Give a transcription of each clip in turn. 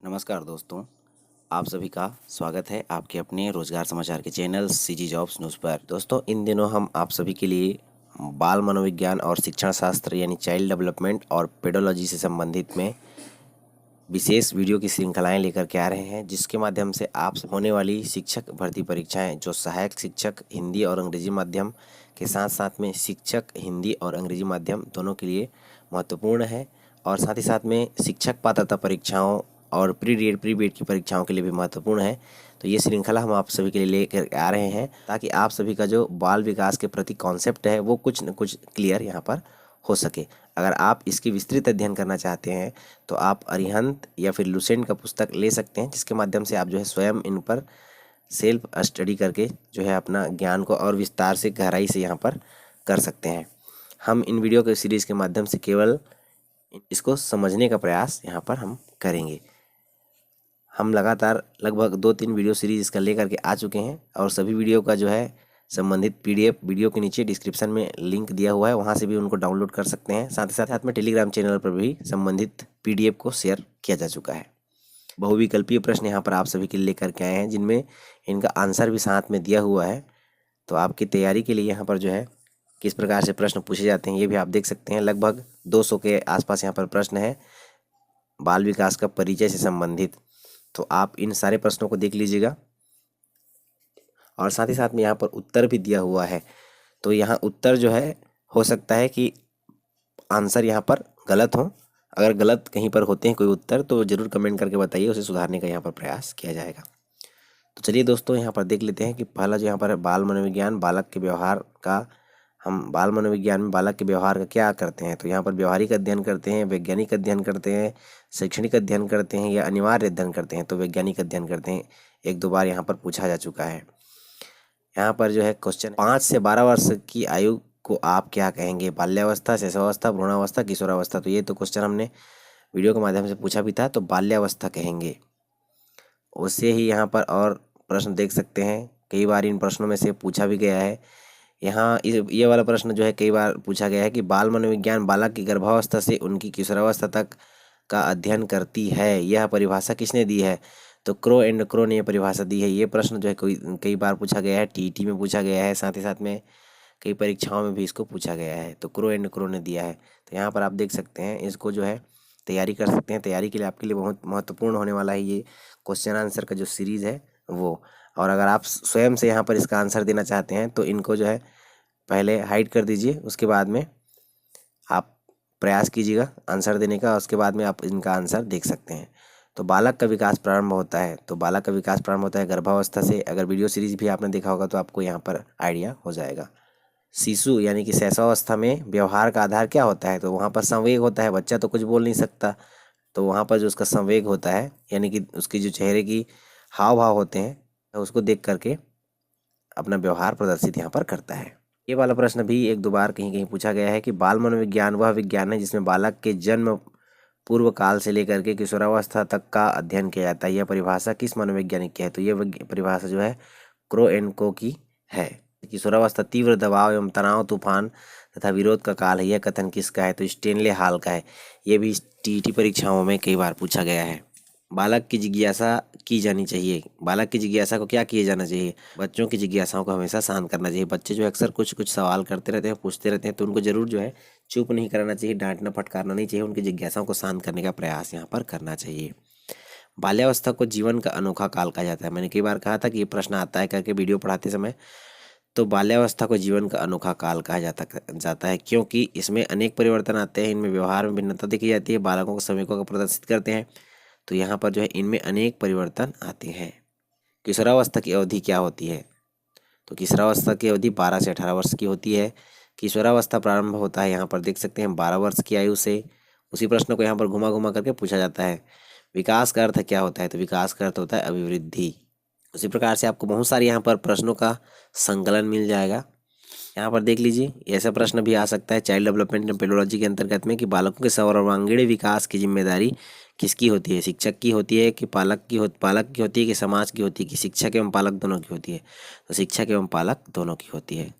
नमस्कार दोस्तों, आप सभी का स्वागत है आपके अपने रोजगार समाचार के चैनल सीजी जॉब्स न्यूज़ पर। दोस्तों, इन दिनों हम आप सभी के लिए बाल मनोविज्ञान और शिक्षण शास्त्र यानी चाइल्ड डेवलपमेंट और पेडोलॉजी से संबंधित में विशेष वीडियो की श्रृंखलाएं लेकर के आ रहे हैं, जिसके माध्यम से आप होने वाली शिक्षक भर्ती परीक्षाएं जो सहायक शिक्षक हिंदी और अंग्रेजी माध्यम के साथ साथ में शिक्षक हिंदी और अंग्रेजी माध्यम दोनों के लिए महत्वपूर्ण है, और साथ ही साथ में शिक्षक पात्रता परीक्षाओं और प्री बीएड की परीक्षाओं के लिए भी महत्वपूर्ण है। तो ये श्रृंखला हम आप सभी के लिए लेकर आ रहे हैं ताकि आप सभी का जो बाल विकास के प्रति कॉन्सेप्ट है वो कुछ न कुछ क्लियर यहाँ पर हो सके। अगर आप इसकी विस्तृत अध्ययन करना चाहते हैं तो आप अरिहंत या फिर लुसेंट का पुस्तक ले सकते हैं, जिसके माध्यम से आप जो है स्वयं इन पर सेल्फ स्टडी करके जो है अपना ज्ञान को और विस्तार से गहराई से यहाँ पर कर सकते हैं। हम इन वीडियो के सीरीज़ के माध्यम से केवल इसको समझने का प्रयास यहाँ पर हम करेंगे। हम लगातार लगभग 2-3 वीडियो सीरीज इसका लेकर के आ चुके हैं, और सभी वीडियो का जो है संबंधित पीडीएफ वीडियो के नीचे डिस्क्रिप्शन में लिंक दिया हुआ है, वहाँ से भी उनको डाउनलोड कर सकते हैं। साथ ही साथ में टेलीग्राम चैनल पर भी संबंधित पीडीएफ को शेयर किया जा चुका है। बहुविकल्पीय प्रश्न यहाँ पर आप सभी के लिए लेकर के आए हैं, जिनमें इनका आंसर भी साथ में दिया हुआ है। तो आपकी तैयारी के लिए यहाँ पर जो है किस प्रकार से प्रश्न पूछे जाते हैं ये भी आप देख सकते हैं। लगभग 200 के आसपास यहाँ पर प्रश्न है बाल विकास का परिचय से संबंधित। तो आप इन सारे प्रश्नों को देख लीजिएगा, और साथ ही साथ में यहाँ पर उत्तर भी दिया हुआ है। तो यहाँ उत्तर जो है हो सकता है कि आंसर यहाँ पर गलत हो। अगर गलत कहीं पर होते हैं कोई उत्तर तो ज़रूर कमेंट करके बताइए, उसे सुधारने का यहाँ पर प्रयास किया जाएगा। तो चलिए दोस्तों, यहाँ पर देख लेते हैं कि पहला जो यहाँ पर है बाल मनोविज्ञान बालक के व्यवहार का। हम बाल मनोविज्ञान में बालक के व्यवहार का क्या करते हैं, तो यहाँ पर व्यवहारिक अध्ययन करते हैं, वैज्ञानिक अध्ययन करते हैं, शैक्षणिक अध्ययन करते हैं या अनिवार्य अध्ययन करते हैं। तो वैज्ञानिक अध्ययन करते हैं, 1-2 बार यहाँ पर पूछा जा चुका है। यहाँ पर जो है क्वेश्चन 5 से 12 वर्ष की आयु को आप क्या कहेंगे? बाल्यावस्था, शैशवावस्था, भ्रूणावस्था, किशोरावस्था। तो ये तो क्वेश्चन हमने वीडियो के माध्यम से पूछा भी था, तो बाल्यावस्था कहेंगे। उससे ही यहाँ पर और प्रश्न देख सकते हैं, कई बार इन प्रश्नों में से पूछा भी गया है। यहाँ ये वाला प्रश्न जो है कई बार पूछा गया है कि बाल मनोविज्ञान बालक की गर्भावस्था से उनकी किशोरावस्था तक का अध्ययन करती है, यह परिभाषा किसने दी है? तो क्रो एंड क्रो ने यह परिभाषा दी है। ये प्रश्न जो है कई बार पूछा गया है, टीईटी में पूछा गया है, साथ ही साथ में कई परीक्षाओं में भी इसको पूछा गया है। तो क्रो एंड क्रो ने दिया है। तो यहाँ पर आप देख सकते हैं, इसको जो है तैयारी कर सकते हैं। तैयारी के लिए आपके लिए बहुत महत्वपूर्ण होने वाला है ये क्वेश्चन आंसर का जो सीरीज़ है वो। और अगर आप स्वयं से यहाँ पर इसका आंसर देना चाहते हैं तो इनको जो है पहले हाइड कर दीजिए, उसके बाद में आप प्रयास कीजिएगा आंसर देने का, उसके बाद में आप इनका आंसर देख सकते हैं। तो बालक का विकास प्रारंभ होता है, तो बालक का विकास प्रारंभ होता है गर्भावस्था से। अगर वीडियो सीरीज भी आपने देखा होगा तो आपको यहाँ पर आइडिया हो जाएगा। शिशु यानी कि शैशवावस्था में व्यवहार का आधार क्या होता है? तो वहाँ पर संवेग होता है। बच्चा तो कुछ बोल नहीं सकता, तो वहाँ पर जो उसका संवेग होता है यानी कि उसकी जो चेहरे की हाव भाव होते हैं, तो उसको देख करके अपना व्यवहार प्रदर्शित यहाँ पर करता है। ये वाला प्रश्न भी 1-2 बार कहीं कहीं पूछा गया है कि बाल मनोविज्ञान वह विज्ञान है जिसमें बालक के जन्म पूर्व काल से लेकर के किशोरावस्था तक का अध्ययन किया जाता है। यह परिभाषा किस मनोवैज्ञानिक की है? तो ये परिभाषा जो है क्रो एंड को की है। किशोरावस्था तीव्र दबाव एवं तनाव, तूफान तथा विरोध का काल है। यह कथन किसका है? तो स्टेनले हाल का है। ये भी टीईटी परीक्षाओं में कई बार पूछा गया है। बालक की जिज्ञासा की जानी चाहिए। बालक की जिज्ञासा को क्या किया जाना चाहिए? बच्चों की जिज्ञासाओं को हमेशा शांत करना चाहिए। बच्चे जो अक्सर कुछ कुछ सवाल करते रहते हैं, पूछते रहते हैं, तो उनको जरूर जो है चुप नहीं कराना चाहिए, डांटना फटकारना नहीं चाहिए। उनकी जिज्ञासाओं को शांत करने का प्रयास यहाँ पर करना चाहिए। बाल्यावस्था को जीवन का अनोखा काल कहा जाता है। मैंने कई बार कहा था कि ये प्रश्न आता है करके वीडियो पढ़ाते समय। तो बाल्यावस्था को जीवन का अनोखा काल कहा जाता है क्योंकि इसमें अनेक परिवर्तन आते हैं। इनमें व्यवहार में भिन्नता देखी जाती है, बालकों को संवेगों को प्रदर्शित करते हैं। तो यहाँ पर जो है इनमें अनेक परिवर्तन आते हैं। किशोरावस्था की अवधि क्या होती है? तो किशोरावस्था की अवधि 12 से 18 वर्ष की होती है। किशोरावस्था प्रारंभ होता है, यहाँ पर देख सकते हैं 12 वर्ष की आयु से। उसी प्रश्न को यहाँ पर घुमा घुमा करके पूछा जाता है। विकास का अर्थ क्या होता है? तो विकास का अर्थ होता है अभिवृद्धि। उसी प्रकार से आपको बहुत सारी यहाँ पर प्रश्नों का संकलन मिल जाएगा। यहाँ पर देख लीजिए, ऐसा प्रश्न भी आ सकता है चाइल्ड डेवलपमेंट एंड पेडोलॉजी के अंतर्गत में कि बालकों के सर्वांगीण विकास की जिम्मेदारी किसकी होती है? शिक्षक की होती है कि पालक की होती है कि समाज की होती है कि शिक्षक एवं पालक दोनों की होती है? तो शिक्षक एवं पालक दोनों की होती है।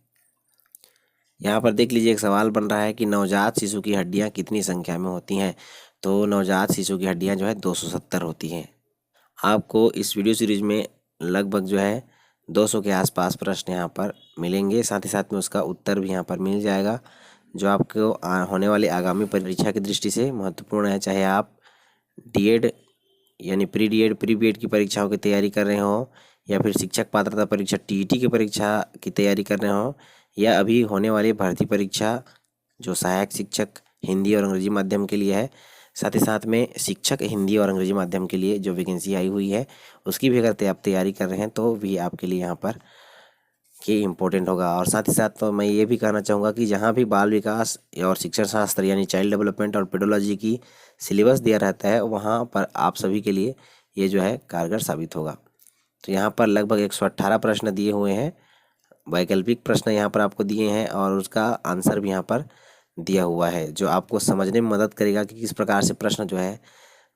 यहाँ पर देख लीजिए, एक सवाल बन रहा है कि नवजात शिशु की हड्डियाँ कितनी संख्या में होती हैं? तो नवजात शिशु की हड्डियां जो है 270 होती हैं। आपको इस वीडियो सीरीज में लगभग जो है 200 के आसपास प्रश्न यहाँ पर मिलेंगे, साथ ही साथ में उसका उत्तर भी यहाँ पर मिल जाएगा, जो आपको होने वाली आगामी परीक्षा की दृष्टि से महत्वपूर्ण है। चाहे आप डीएड यानी प्री डीएड प्री बीएड की परीक्षाओं की तैयारी कर रहे हो, या फिर शिक्षक पात्रता परीक्षा टीईटी की परीक्षा की तैयारी कर रहे हो, या अभी होने वाली भर्ती परीक्षा जो सहायक शिक्षक हिंदी और अंग्रेजी माध्यम के लिए है, साथ ही साथ में शिक्षक हिंदी और अंग्रेजी माध्यम के लिए जो वैकेंसी आई हुई है उसकी भी अगर आप तैयारी कर रहे हैं तो भी आपके लिए यहाँ पर ये इम्पोर्टेंट होगा। और साथ ही साथ तो मैं ये भी कहना चाहूँगा कि जहाँ भी बाल विकास और शिक्षण शास्त्र यानी चाइल्ड डेवलपमेंट और पेडोलॉजी की सिलेबस दिया रहता है, वहाँ पर आप सभी के लिए ये जो है कारगर साबित होगा। तो यहाँ पर लगभग 118 प्रश्न दिए हुए हैं, वैकल्पिक प्रश्न यहाँ पर आपको दिए हैं और उसका आंसर भी यहाँ पर दिया हुआ है, जो आपको समझने में मदद करेगा कि किस प्रकार से प्रश्न जो है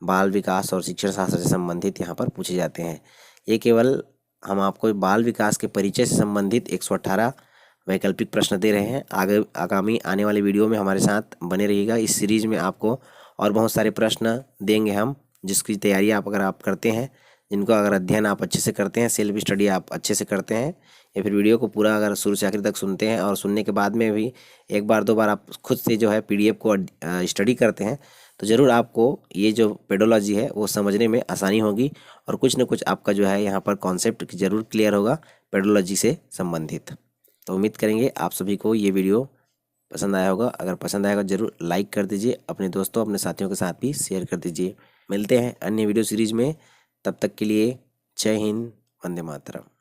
बाल विकास और शिक्षण शास्त्र से संबंधित यहाँ पर पूछे जाते हैं। ये केवल हम आपको बाल विकास के परिचय से संबंधित 118 वैकल्पिक प्रश्न दे रहे हैं। आगामी आने वाले वीडियो में हमारे साथ बने रहिएगा। इस सीरीज में आपको और बहुत सारे प्रश्न देंगे हम, जिसकी तैयारी अगर आप करते हैं, जिनको अगर अध्ययन आप अच्छे से करते हैं, सेल्फ स्टडी आप अच्छे से करते हैं, या फिर वीडियो को पूरा अगर शुरू से आखिर तक सुनते हैं और सुनने के बाद में भी एक बार दो बार आप खुद से जो है पीडीएफ को स्टडी करते हैं, तो ज़रूर आपको ये जो पेडोलॉजी है वो समझने में आसानी होगी और कुछ न कुछ आपका जो है यहाँ पर कॉन्सेप्ट ज़रूर क्लियर होगा पेडोलॉजी से संबंधित। तो उम्मीद करेंगे आप सभी को ये वीडियो पसंद आया होगा। अगर पसंद आएगा ज़रूर लाइक कर दीजिए, अपने दोस्तों अपने साथियों के साथ भी शेयर कर दीजिए। मिलते हैं अन्य वीडियो सीरीज में, तब तक के लिए जय हिंद, वंदे मातरम।